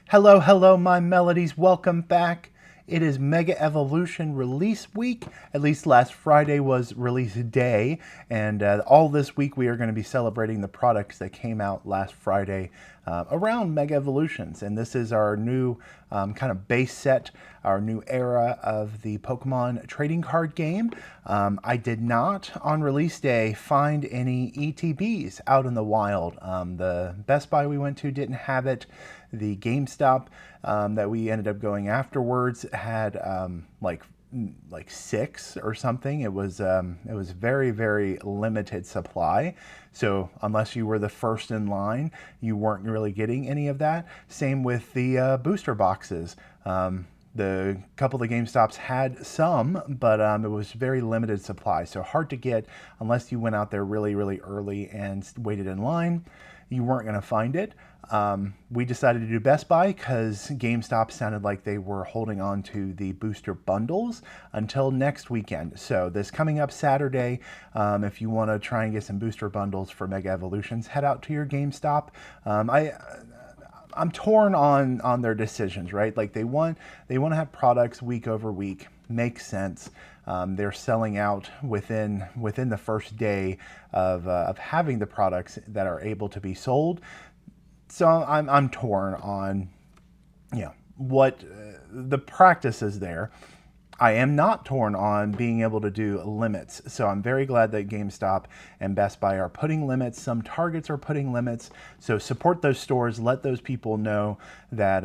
Hello, hello, my melodies. Welcome back. It is Mega Evolution release week. At least last Friday was release day. And all this week we are going to be celebrating the products that came out last Friday around Mega Evolutions. And this is our new kind of base set, our new era of the Pokemon trading card game. I did not, on release day, find any ETBs out in the wild. The Best Buy we went to didn't have it. The GameStop that we ended up going afterwards had like six or something. It was very, very limited supply. So unless you were the first in line, you weren't really getting any of that. Same with the booster boxes. The couple of the GameStops had some, but it was very limited supply. So hard to get unless you went out there really, really early and waited in line. You weren't going to find it. We decided to do Best Buy because GameStop sounded like they were holding on to the booster bundles until next weekend. So this coming up Saturday, if you want to try and get some booster bundles for Mega Evolutions, head out to your GameStop. I'm torn on their decisions, right? Like they want to have products week over week. Makes sense. They're selling out within the first day of having the products that are able to be sold. So I'm torn on, what the practice is there. I am not torn on being able to do limits. So I'm very glad that GameStop and Best Buy are putting limits. Some Targets are putting limits. So support those stores. Let those people know that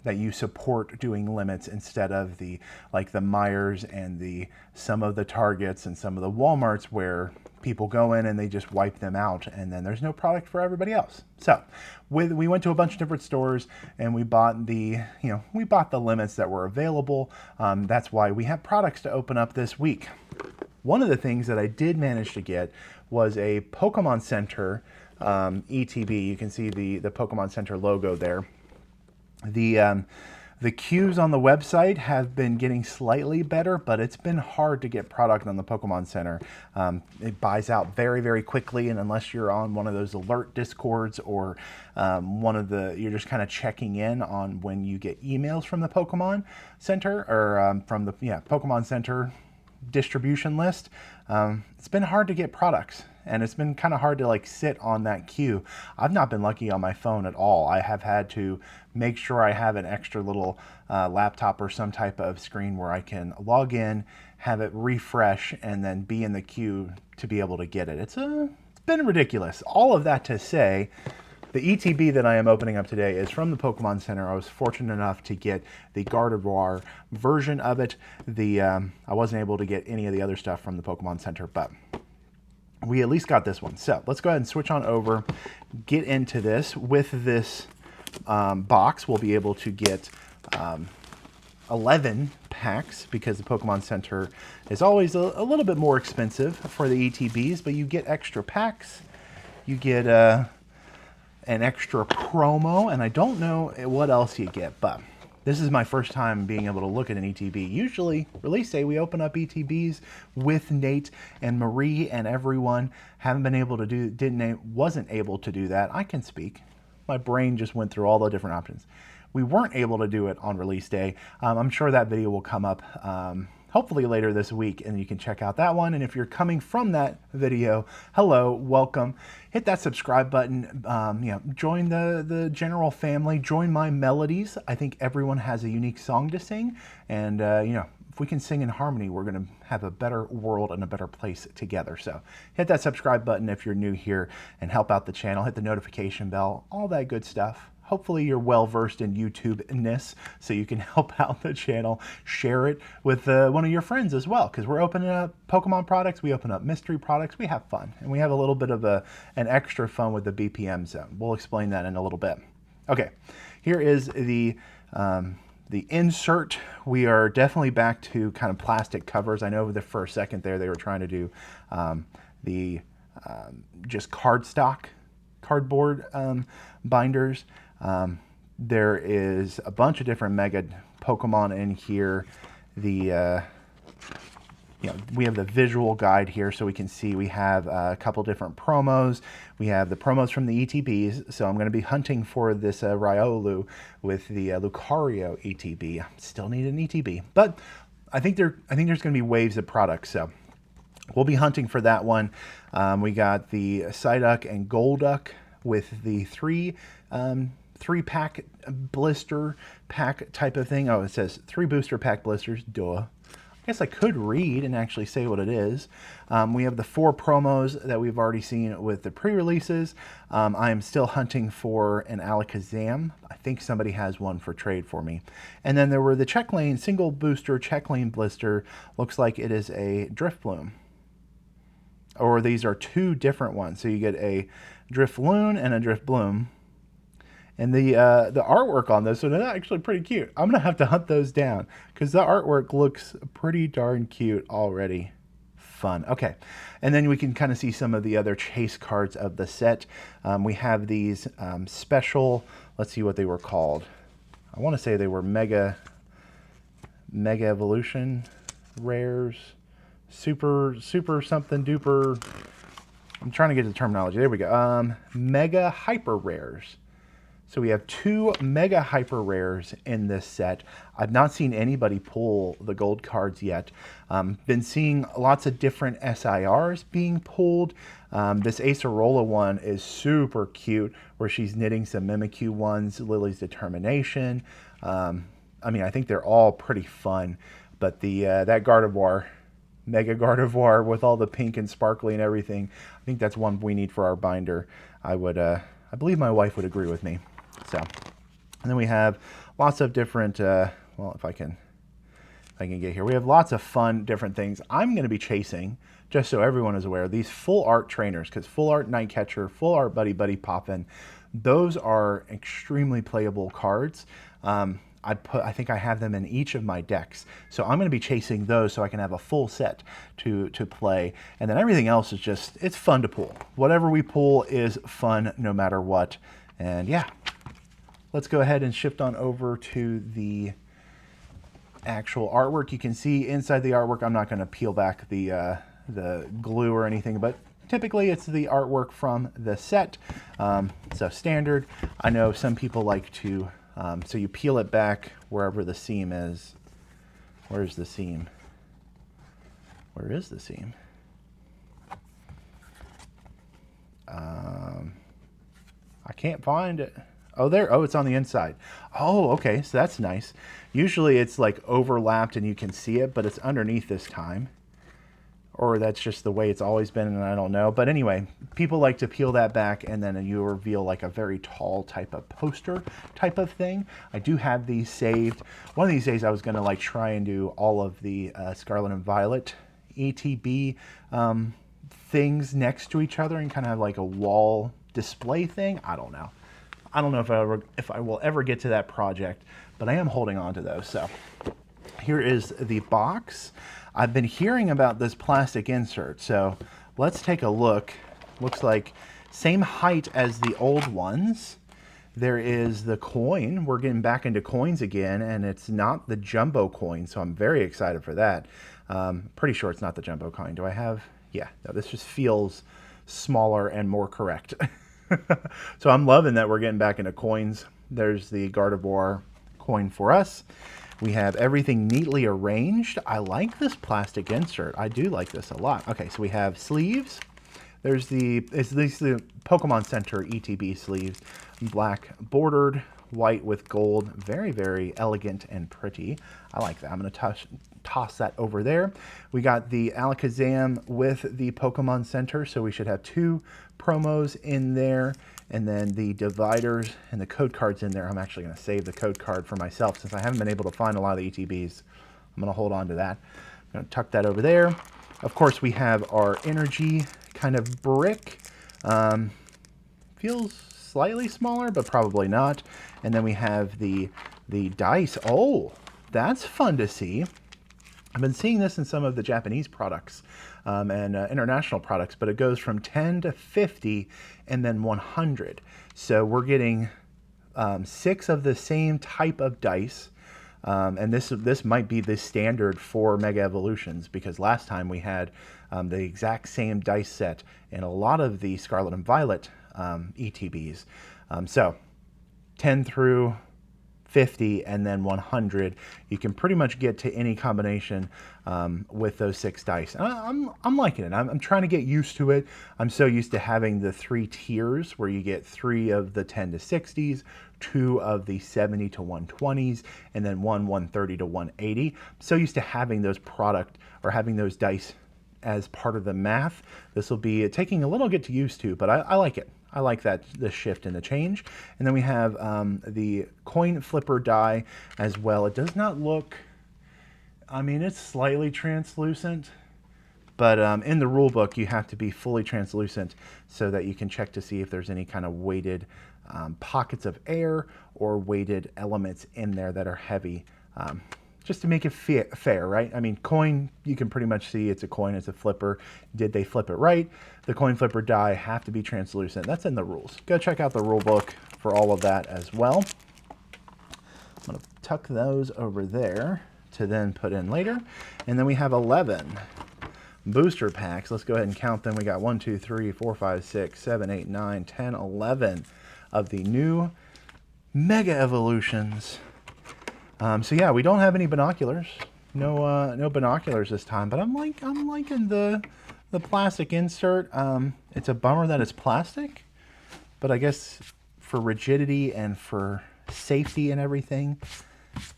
that you support doing limits instead of the Myers and some of the Targets and some of the Walmarts where people go in and they just wipe them out and then there's no product for everybody else. So we went to a bunch of different stores and we bought the limits that were available. That's why we have products to open up this week. One of the things that I did manage to get was a Pokemon Center ETB. You can see the Pokemon Center logo there. The queues on the website have been getting slightly better, but it's been hard to get product on the Pokemon Center. It buys out very, very quickly, and unless you're on one of those alert discords or you're just kind of checking in on when you get emails from the Pokemon Center or from the Pokemon Center distribution list, it's been hard to get products. And it's been kind of hard to sit on that queue. I've not been lucky on my phone at all. I have had to make sure I have an extra little laptop or some type of screen where I can log in, have it refresh, and then be in the queue to be able to get it. It's been ridiculous. All of that to say, the ETB that I am opening up today is from the Pokemon Center. I was fortunate enough to get the Gardevoir version of it. I wasn't able to get any of the other stuff from the Pokemon Center, but we at least got this one. So let's go ahead and switch on over, get into this. With this box, we'll be able to get 11 packs because the Pokemon Center is always a little bit more expensive for the ETBs, but you get extra packs. You get an extra promo, and I don't know what else you get, but this is my first time being able to look at an ETB. Usually, release day, we open up ETBs with Nate and Marie and everyone. Wasn't able to do that. I can speak. My brain just went through all the different options. We weren't able to do it on release day. I'm sure that video will come up hopefully later this week, and you can check out that one. And if you're coming from that video, hello, welcome. Hit that subscribe button. Join the general family. Join my melodies. I think everyone has a unique song to sing, and if we can sing in harmony, we're going to have a better world and a better place together. So hit that subscribe button if you're new here and help out the channel. Hit the notification bell, all that good stuff. Hopefully you're well versed in YouTube-ness so you can help out the channel. Share it with one of your friends as well, because we're opening up Pokemon products, we open up mystery products, we have fun. And we have a little bit of an extra fun with the BPM Zone. We'll explain that in a little bit. Okay, here is the insert. We are definitely back to kind of plastic covers. I know that for a second there they were trying to do just cardboard binders. There is a bunch of different Mega Pokemon in here. we have the visual guide here so we can see we have a couple different promos. We have the promos from the ETBs, so I'm going to be hunting for this Riolu with the Lucario ETB. Still need an ETB, but I think there's going to be waves of products, so we'll be hunting for that one. We got the Psyduck and Golduck with the three pack blister pack type of thing. Oh, it says 3 booster pack blisters. Duh. I guess I could read and actually say what it is. We have the 4 promos that we've already seen with the pre-releases. I am still hunting for an Alakazam. I think somebody has one for trade for me. And then there were the Check Lane single booster Check Lane blister. Looks like it is a Drifloon. Or these are 2 different ones. So you get a Drifloon and a Drifbloom. And the artwork on those are actually pretty cute. I'm going to have to hunt those down because the artwork looks pretty darn cute already. Fun. Okay. And then we can kind of see some of the other chase cards of the set. We have these special, let's see what they were called. I want to say they were Mega Evolution rares. Super something duper. I'm trying to get the terminology. There we go. Mega Hyper Rares. So we have 2 Mega Hyper Rares in this set. I've not seen anybody pull the gold cards yet. Been seeing lots of different SIRs being pulled. This Acerola one is super cute, where she's knitting some Mimikyu ones, Lily's Determination. I mean, I think they're all pretty fun, but that Gardevoir, Mega Gardevoir with all the pink and sparkly and everything, I think that's one we need for our binder. I believe my wife would agree with me. So, and then we have lots of different, well, if I can get here, we have lots of fun different things. I'm going to be chasing, just so everyone is aware, these full art trainers, because full art Nightcatcher, full art Buddy Buddy Poppin', those are extremely playable cards. I think I have them in each of my decks. So I'm going to be chasing those so I can have a full set to play. And then everything else is just, it's fun to pull. Whatever we pull is fun no matter what. And yeah, let's go ahead and shift on over to the actual artwork. You can see inside the artwork, I'm not going to peel back the glue or anything, but typically it's the artwork from the set. So standard. I know some people like to, so you peel it back wherever the seam is. Where's the seam? Where is the seam? I can't find it. Oh, there. Oh, it's on the inside. Oh, okay. So that's nice. Usually it's like overlapped and you can see it, but it's underneath this time. Or that's just the way it's always been, and I don't know. But anyway, people like to peel that back and then you reveal like a very tall type of poster type of thing. I do have these saved. One of these days I was going to like try and do all of the Scarlet and Violet ETB things next to each other and kind of have like a wall display thing. I don't know. I don't know if I will ever get to that project, but I am holding on to those. So here is the box. I've been hearing about this plastic insert, so let's take a look. Looks like same height as the old ones. There is the coin. We're getting back into coins again, and it's not the jumbo coin, so I'm very excited for that. Pretty sure it's not the jumbo coin. Do I have? Yeah, no, this just feels smaller and more correct. So I'm loving that we're getting back into coins. There's the Gardevoir coin for us. We have everything neatly arranged. I like this plastic insert. I do like this a lot. Okay, so we have sleeves. There's the Pokemon Center ETB sleeves, black bordered, white with gold. Very, very elegant and pretty. I like that. I'm going to toss that over there. We got the Alakazam with the Pokemon Center, so we should have 2 promos in there, and then the dividers and the code cards in there. I'm actually going to save the code card for myself since I haven't been able to find a lot of the ETBs. I'm going to hold on to that. I'm going to tuck that over there. Of course, we have our energy kind of brick. Feels slightly smaller, but probably not. And then we have the dice. Oh, that's fun to see. I've been seeing this in some of the Japanese products and international products, but it goes from 10 to 50 and then 100. So we're getting 6 of the same type of dice. And this might be the standard for Mega Evolutions, because last time we had the exact same dice set in a lot of the Scarlet and Violet ETBs. So 10 through 50 and then 100, you can pretty much get to any combination with those 6 dice. And I'm liking it. I'm trying to get used to it. I'm so used to having the 3 tiers where you get 3 of the 10 to 60s, 2 of the 70 to 120s, and then 130 to 180. I'm so used to having those having those dice as part of the math. This will be taking a little get to used to, but I like it. I like that, the shift and the change. And then we have the coin flipper die as well. It does not look, I mean, it's slightly translucent, but in the rule book, you have to be fully translucent so that you can check to see if there's any kind of weighted pockets of air or weighted elements in there that are heavy. Just to make it fair, right? I mean, coin, you can pretty much see it's a coin, it's a flipper. Did they flip it right? The coin flipper die have to be translucent. That's in the rules. Go check out the rule book for all of that as well. I'm gonna tuck those over there to then put in later. And then we have 11 booster packs. Let's go ahead and count them. We got 1, 2, 3, 4, 5, 6, 7, 8, 9, 10, 11 of the new Mega Evolutions. So yeah, we don't have any binoculars. No binoculars this time, but I'm liking the plastic insert. It's a bummer that it's plastic, but I guess for rigidity and for safety and everything,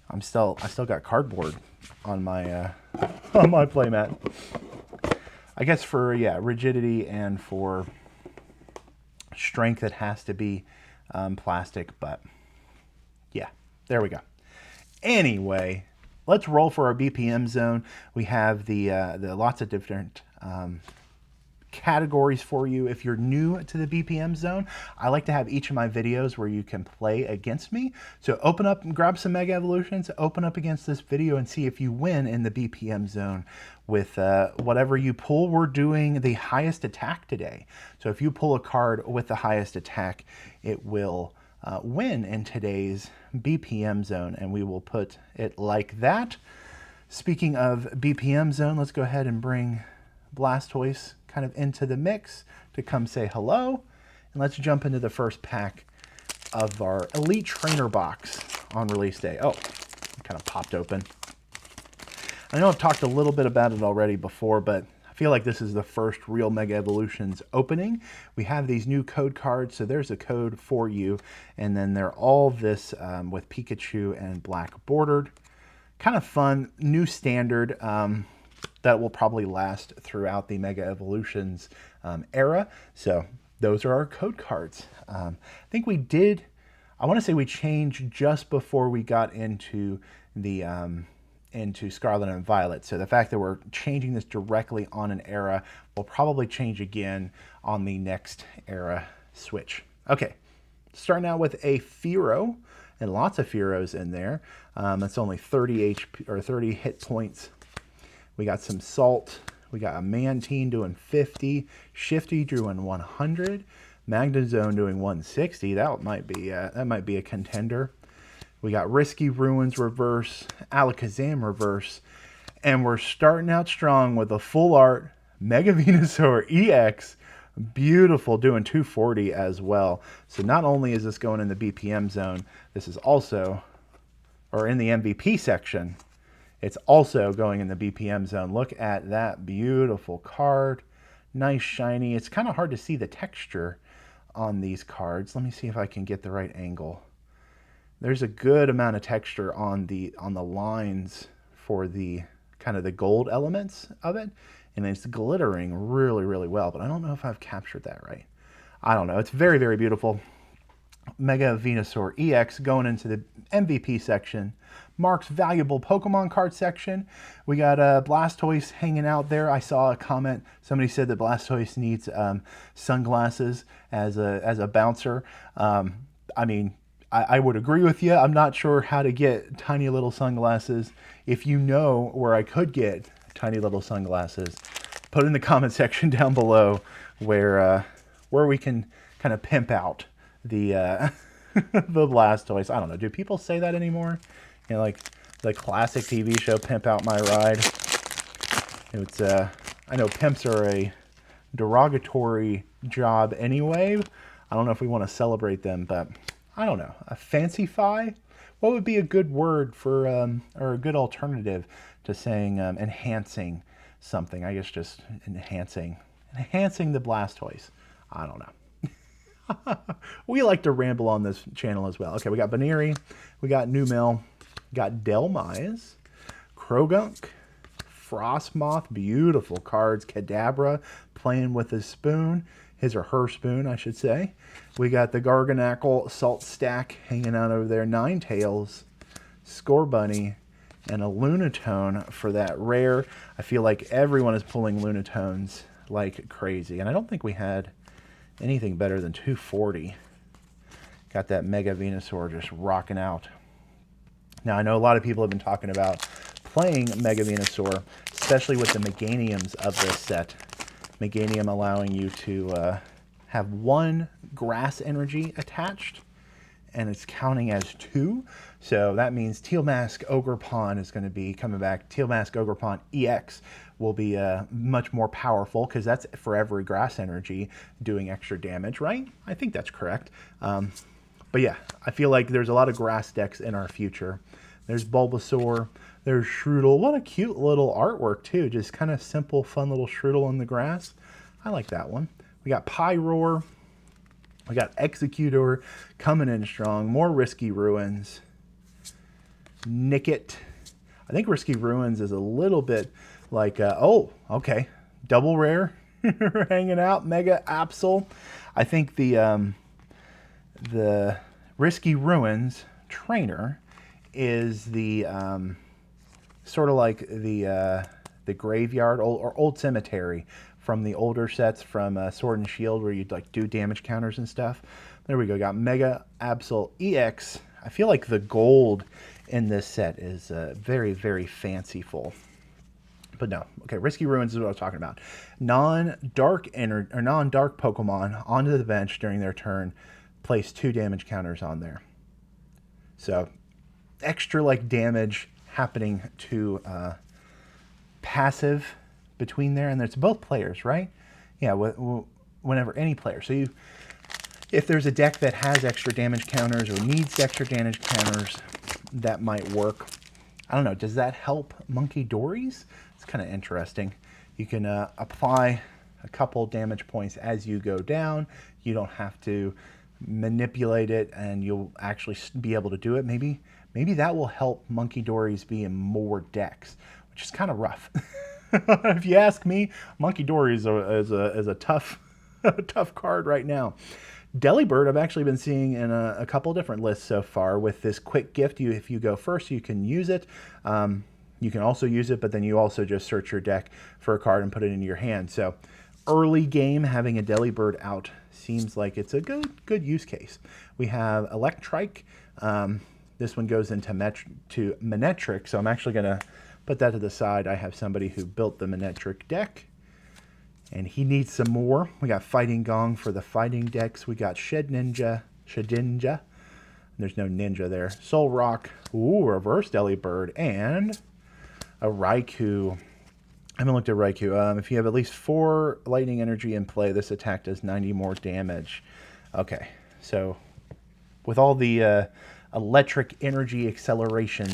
I still got cardboard on my on my playmat. I guess for rigidity and for strength, it has to be plastic. But yeah, there we go. Anyway, let's roll for our BPM zone. We have the lots of different categories for you. If you're new to the BPM zone, I like to have each of my videos where you can play against me. So open up and grab some Mega Evolutions, open up against this video and see if you win in the BPM zone with whatever you pull. We're doing the highest attack today. So if you pull a card with the highest attack, it will win in today's BPM zone, and we will put it like that. Speaking of BPM zone, let's go ahead and bring Blastoise kind of into the mix to come say hello. And let's jump into the first pack of our Elite Trainer box on release day. Oh, it kind of popped open. I know I've talked a little bit about it already before, but I feel like this is the first real Mega Evolutions opening. We have these new code cards, so there's a code for you, and then they're all this with Pikachu and black bordered. Kind of fun, new standard that will probably last throughout the Mega Evolutions era. So those are our code cards. I think we did, I want to say we changed just before we got into the into Scarlet and Violet. So the fact that we're changing this directly on an era will probably change again on the next era switch. Okay, starting out with a Fearow, and lots of Fearows in there. That's only 30 HP or 30 hit points. We got some Salt. We got a Mantine doing 50, Shifty doing 100, Magnezone doing 160. That might be a contender. We got Risky Ruins reverse, Alakazam reverse, and we're starting out strong with a full art Mega Venusaur EX. Beautiful, doing 240 as well. So not only is this going in the BPM zone, this is also, or in the MVP section, it's also going in the BPM zone. Look at that beautiful card. Nice shiny. It's kind of hard to see the texture on these cards. Let me see if I can get the right angle. There's a good amount of texture on the lines for the kind of the gold elements of it, and it's glittering really, really well, but I don't know if I've captured that right. I don't know. It's very, very beautiful. Mega Venusaur EX going into the MVP section. Mark's valuable Pokemon card section. We got Blastoise hanging out there. I saw a comment. Somebody said that Blastoise needs sunglasses as a bouncer. I mean, I would agree with you. I'm not sure how to get tiny little sunglasses. If you know where I could get tiny little sunglasses, put in the comment section down below where we can kind of pimp out the the Blastoise. I don't know. Do people say that anymore? You know, like the classic TV show Pimp Out My Ride. It's I know pimps are a derogatory job anyway. I don't know if we want to celebrate them, but I don't know. A fancy-fi? What would be a good word for, or a good alternative to saying enhancing something? I guess just enhancing the Blastoise. I don't know. We like to ramble on this channel as well. Okay, we got Baneri, we got Numel, got Delmise, Krogunk, Frostmoth, beautiful cards, Kadabra playing with his spoon, his or her spoon, I should say. We got the Garganackle Salt Stack hanging out over there, Ninetales, Scorbunny, and a Lunatone for that rare. I feel like everyone is pulling Lunatones like crazy, and I don't think we had anything better than 240. Got that Mega Venusaur just rocking out. Now, I know a lot of people have been talking about playing Mega Venusaur, especially with the Meganiums of this set. Meganium allowing you to have one grass energy attached, and it's counting as 2. So that means Teal Mask Ogerpon is going to be coming back. Teal Mask Ogerpon EX will be much more powerful because that's for every grass energy doing extra damage, right? I think that's correct. But yeah, I feel like there's a lot of grass decks in our future. There's Bulbasaur, there's Shroodle. What a cute little artwork too. Just kind of simple, fun little Shroodle on the grass. I like that one. We got Pyroar. We got Executor coming in strong. More Risky Ruins. Nickit. I think Risky Ruins is a little bit like, oh, okay. Double rare hanging out. Mega Absol. I think the Risky Ruins trainer is the sort of like the graveyard or old cemetery from the older sets from Sword and Shield, where you'd like do damage counters and stuff. There we go. Got Mega Absol EX. I feel like the gold in this set is very, very fanciful. But no, okay. Risky Ruins is what I was talking about. Non-dark Pokemon onto the bench during their turn. Place 2 damage counters on there. So extra like damage happening to passive between there, and it's both players, right? Yeah, whenever any player. So if there's a deck that has extra damage counters or needs extra damage counters, that might work. I don't know. Does that help Monkey Dories? It's kind of interesting. You can apply a couple damage points as you go down. You don't have to manipulate it, and you'll actually be able to do it. Maybe that will help Monkey Dories be in more decks, which is kind of rough. If you ask me, Monkey Dories is a tough tough card right now. Delibird I've actually been seeing in a couple different lists so far with this quick gift. If you go first, you can use it. You can also use it, but then you also just search your deck for a card and put it into your hand. So early game, having a Delibird out seems like it's a good use case. We have Electrike. This one goes into Manectric, so I'm actually going to put that to the side. I have somebody who built the Manectric deck, and he needs some more. We got Fighting Gong for the fighting decks. We got Shedinja. There's no ninja there. Soul Rock. Ooh, Reverse Delibird. And a Raikou. I haven't looked at Raikou. If you have at least 4 lightning energy in play, this attack does 90 more damage. Okay, so with all the electric energy acceleration,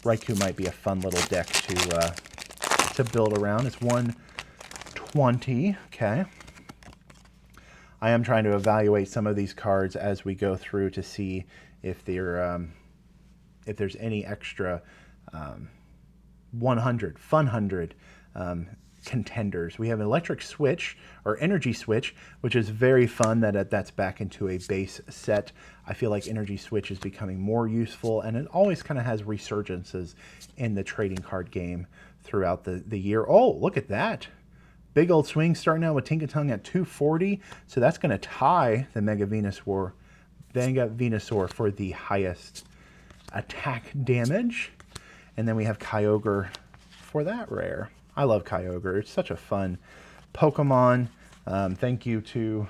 Raikou might be a fun little deck to build around. It's 120. Okay. I am trying to evaluate some of these cards as we go through to see if they're if there's any extra 100 contenders. We have an Electric Switch or Energy Switch, which is very fun that's back into a base set. I feel like Energy Switch is becoming more useful, and it always kind of has resurgences in the trading card game throughout the year. Oh, look at that. Big old swing starting out with Tinkatongue at 240. So that's going to tie the Mega Venusaur for the highest attack damage. And then we have Kyogre for that rare. I love Kyogre. It's such a fun Pokemon. Thank you to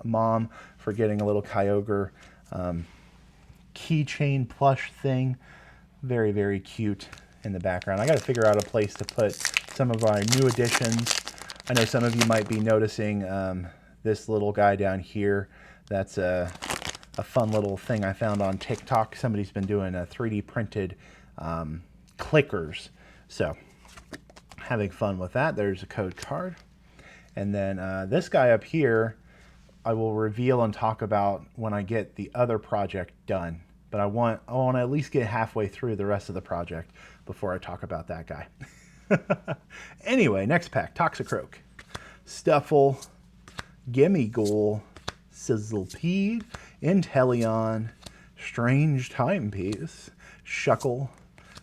Mom for getting a little Kyogre keychain plush thing. Very, very cute in the background. I got to figure out a place to put some of our new additions. I know some of you might be noticing this little guy down here. That's a fun little thing I found on TikTok. Somebody's been doing 3D printed clickers. So having fun with that. There's a code card. And then this guy up here, I will reveal and talk about when I get the other project done. But I want to at least get halfway through the rest of the project before I talk about that guy. Anyway, next pack, Toxicroak, Stuffle, Gimmighoul, Sizzlepede, Inteleon, Strange Timepiece, Shuckle.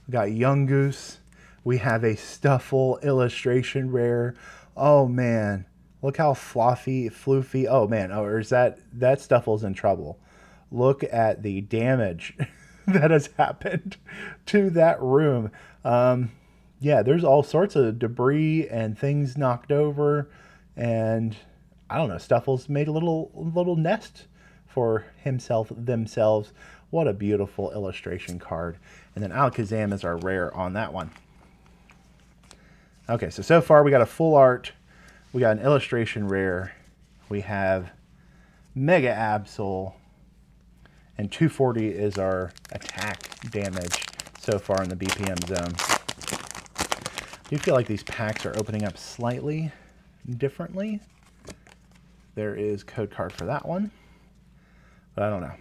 We got Yungoos. We have a Stuffle illustration rare. Oh man, look how floofy. Oh man, or is that Stuffle's in trouble? Look at the damage that has happened to that room. Yeah, there's all sorts of debris and things knocked over, and I don't know, Stuffle's made a little nest for themselves. What a beautiful illustration card. And then Alakazam is our rare on that one. Okay, so far we got a full art, we got an illustration rare, we have Mega Absol, and 240 is our attack damage so far in the BPM zone. I do feel like these packs are opening up slightly differently. There is code card for that one, but I don't know.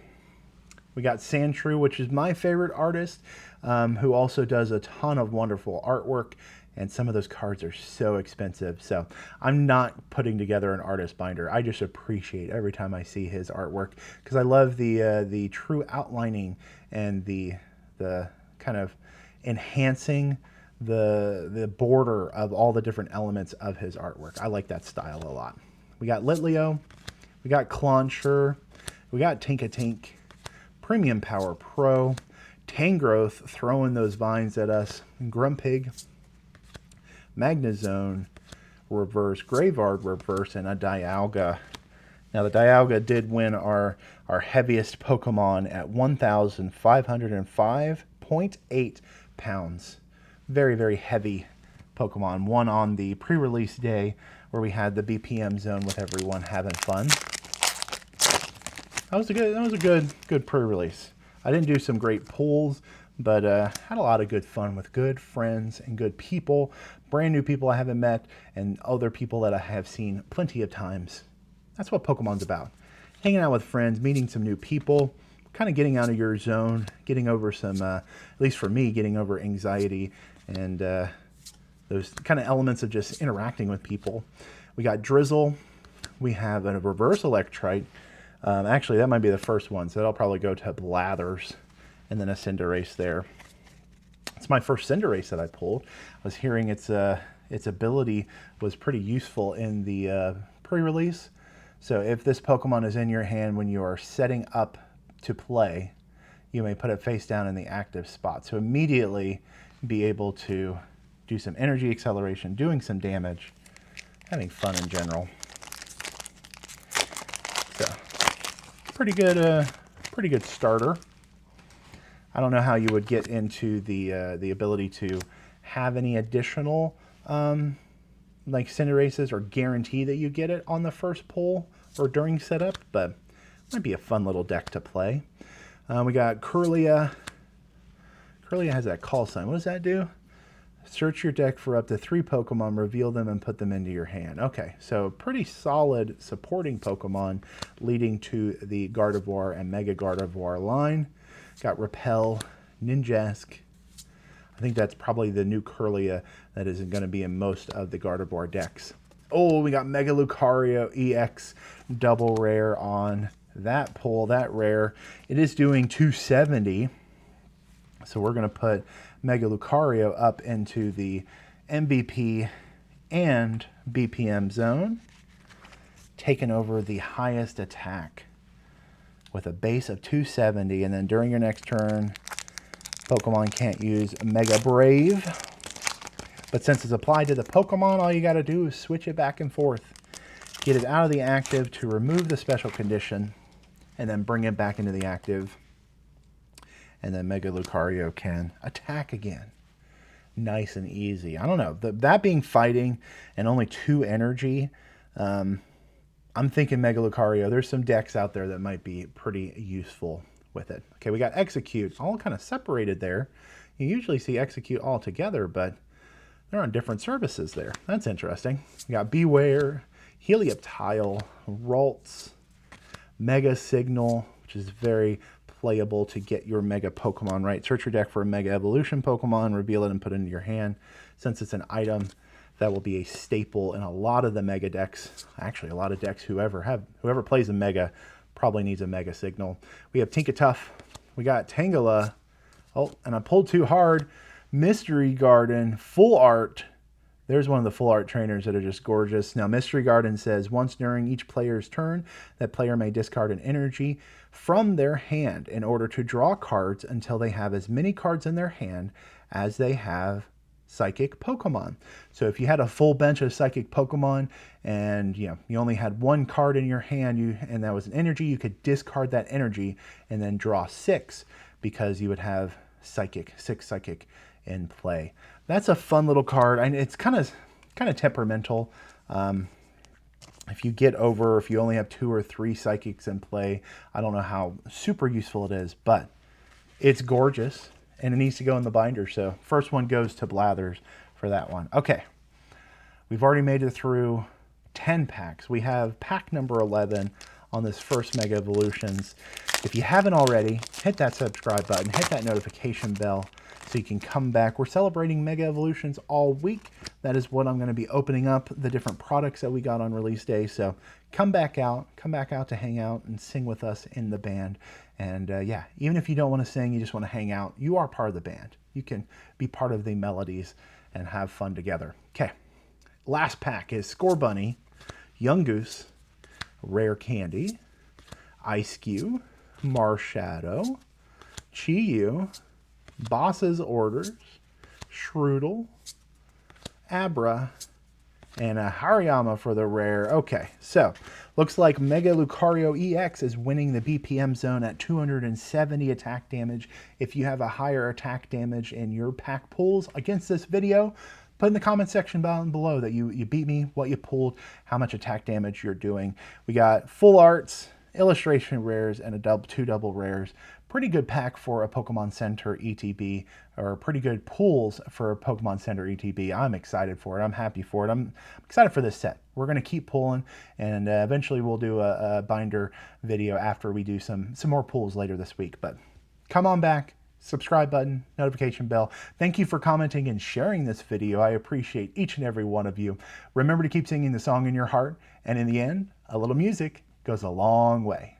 We got Sandshrew, which is my favorite artist, who also does a ton of wonderful artwork, and some of those cards are so expensive. So I'm not putting together an artist binder. I just appreciate every time I see his artwork, because I love the true outlining and the kind of enhancing the border of all the different elements of his artwork. I like that style a lot. We got Litleo, we got Clauncher, we got Tinkatink, Premium Power Pro, Tangrowth throwing those vines at us, Grumpig, Magnezone reverse, Graveyard reverse, and a Dialga. Now the Dialga did win our heaviest Pokemon at 1,505.8 pounds. Very, very heavy Pokemon. One on the pre-release day where we had the BPM zone with everyone having fun. That was a good pre-release. I didn't do some great pulls, but had a lot of good fun with good friends and good people, brand new people I haven't met, and other people that I have seen plenty of times. That's what Pokemon's about. Hanging out with friends, meeting some new people, kind of getting out of your zone, getting over some, at least for me, getting over anxiety and those kind of elements of just interacting with people. We got Drizzle. We have a reverse Electrite. Actually, that might be the first one, so that'll probably go to Blathers, and then a Cinderace there. It's my first Cinderace that I pulled. I was hearing its ability was pretty useful in the pre-release. So if this Pokemon is in your hand when you are setting up to play, you may put it face down in the active spot. So immediately be able to do some energy acceleration, doing some damage, having fun in general. So pretty good starter. I don't know how you would get into the ability to have any additional like Cinderaces or guarantee that you get it on the first pull or during setup, but might be a fun little deck to play. We got Kirlia. Kirlia has that call sign. What does that do? Search your deck for up to 3 Pokemon, reveal them, and put them into your hand. Okay, so pretty solid supporting Pokemon leading to the Gardevoir and Mega Gardevoir line. Got Repel, Ninjask. I think that's probably the new Kirlia that is going to be in most of the Gardevoir decks. Oh, we got Mega Lucario EX double rare on that pull, that rare. It is doing 270. So we're going to put Mega Lucario up into the MVP and BPM zone, taking over the highest attack with a base of 270. And then during your next turn, Pokemon can't use Mega Brave. But since it's applied to the Pokemon, all you got to do is switch it back and forth. Get it out of the active to remove the special condition, and then bring it back into the active. and then Mega Lucario can attack again. Nice and easy. I don't know. That being fighting and only 2 energy, I'm thinking Mega Lucario. There's some decks out there that might be pretty useful with it. Okay, we got Execute, all kind of separated there. You usually see Execute all together, but they're on different services there. That's interesting. We got Beware, Helioptile, Ralts, Mega Signal, which is very playable to get your Mega Pokemon right. Search your deck for a Mega Evolution Pokemon, reveal it, and put it into your hand. Since it's an item, that will be a staple in a lot of the Mega decks. Actually, a lot of decks, whoever plays a Mega probably needs a Mega Signal. We have Tinkatuff. We got Tangela. Oh, and I pulled too hard. Mystery Garden, Full Art. There's one of the Full Art trainers that are just gorgeous. Now, Mystery Garden says, once during each player's turn, that player may discard an energy from their hand in order to draw cards until they have as many cards in their hand as they have psychic Pokemon. So if you had a full bench of psychic Pokemon and you only had 1 card in your hand, and that was an energy, you could discard that energy and then draw 6 because you would have 6 psychic in play. That's a fun little card. And it's kind of temperamental. If you only have 2 or 3 psychics in play, I don't know how super useful it is, but it's gorgeous and it needs to go in the binder. So first one goes to Blathers for that one. Okay, we've already made it through 10 packs. We have pack number 11 on this first Mega Evolutions. If you haven't already, hit that subscribe button, hit that notification bell so you can come back. We're celebrating Mega Evolutions all week. That is what I'm going to be opening up, the different products that we got on release day. So come back out to hang out and sing with us in the band. And yeah, even if you don't want to sing, you just want to hang out, you are part of the band. You can be part of the melodies and have fun together. Okay, last pack is Score Bunny, Young Goose, Rare Candy, Ice-Cube, Marshadow, Chi-Yu, Boss's Orders, Shroodle, Abra, and a Hariyama for the rare. Okay, so looks like Mega Lucario EX is winning the BPM zone at 270 attack damage. If you have a higher attack damage in your pack pulls against this video, put in the comment section down below that you beat me, what you pulled, how much attack damage you're doing. We got full arts, illustration rares, and 2 double rares. Pretty good pack for a Pokemon Center ETB, or pretty good pulls for a Pokemon Center ETB. I'm excited for it. I'm happy for it. I'm excited for this set. We're going to keep pulling, and eventually we'll do a binder video after we do some more pulls later this week. But come on back, subscribe button, notification bell. Thank you for commenting and sharing this video. I appreciate each and every one of you. Remember to keep singing the song in your heart, and in the end, a little music goes a long way.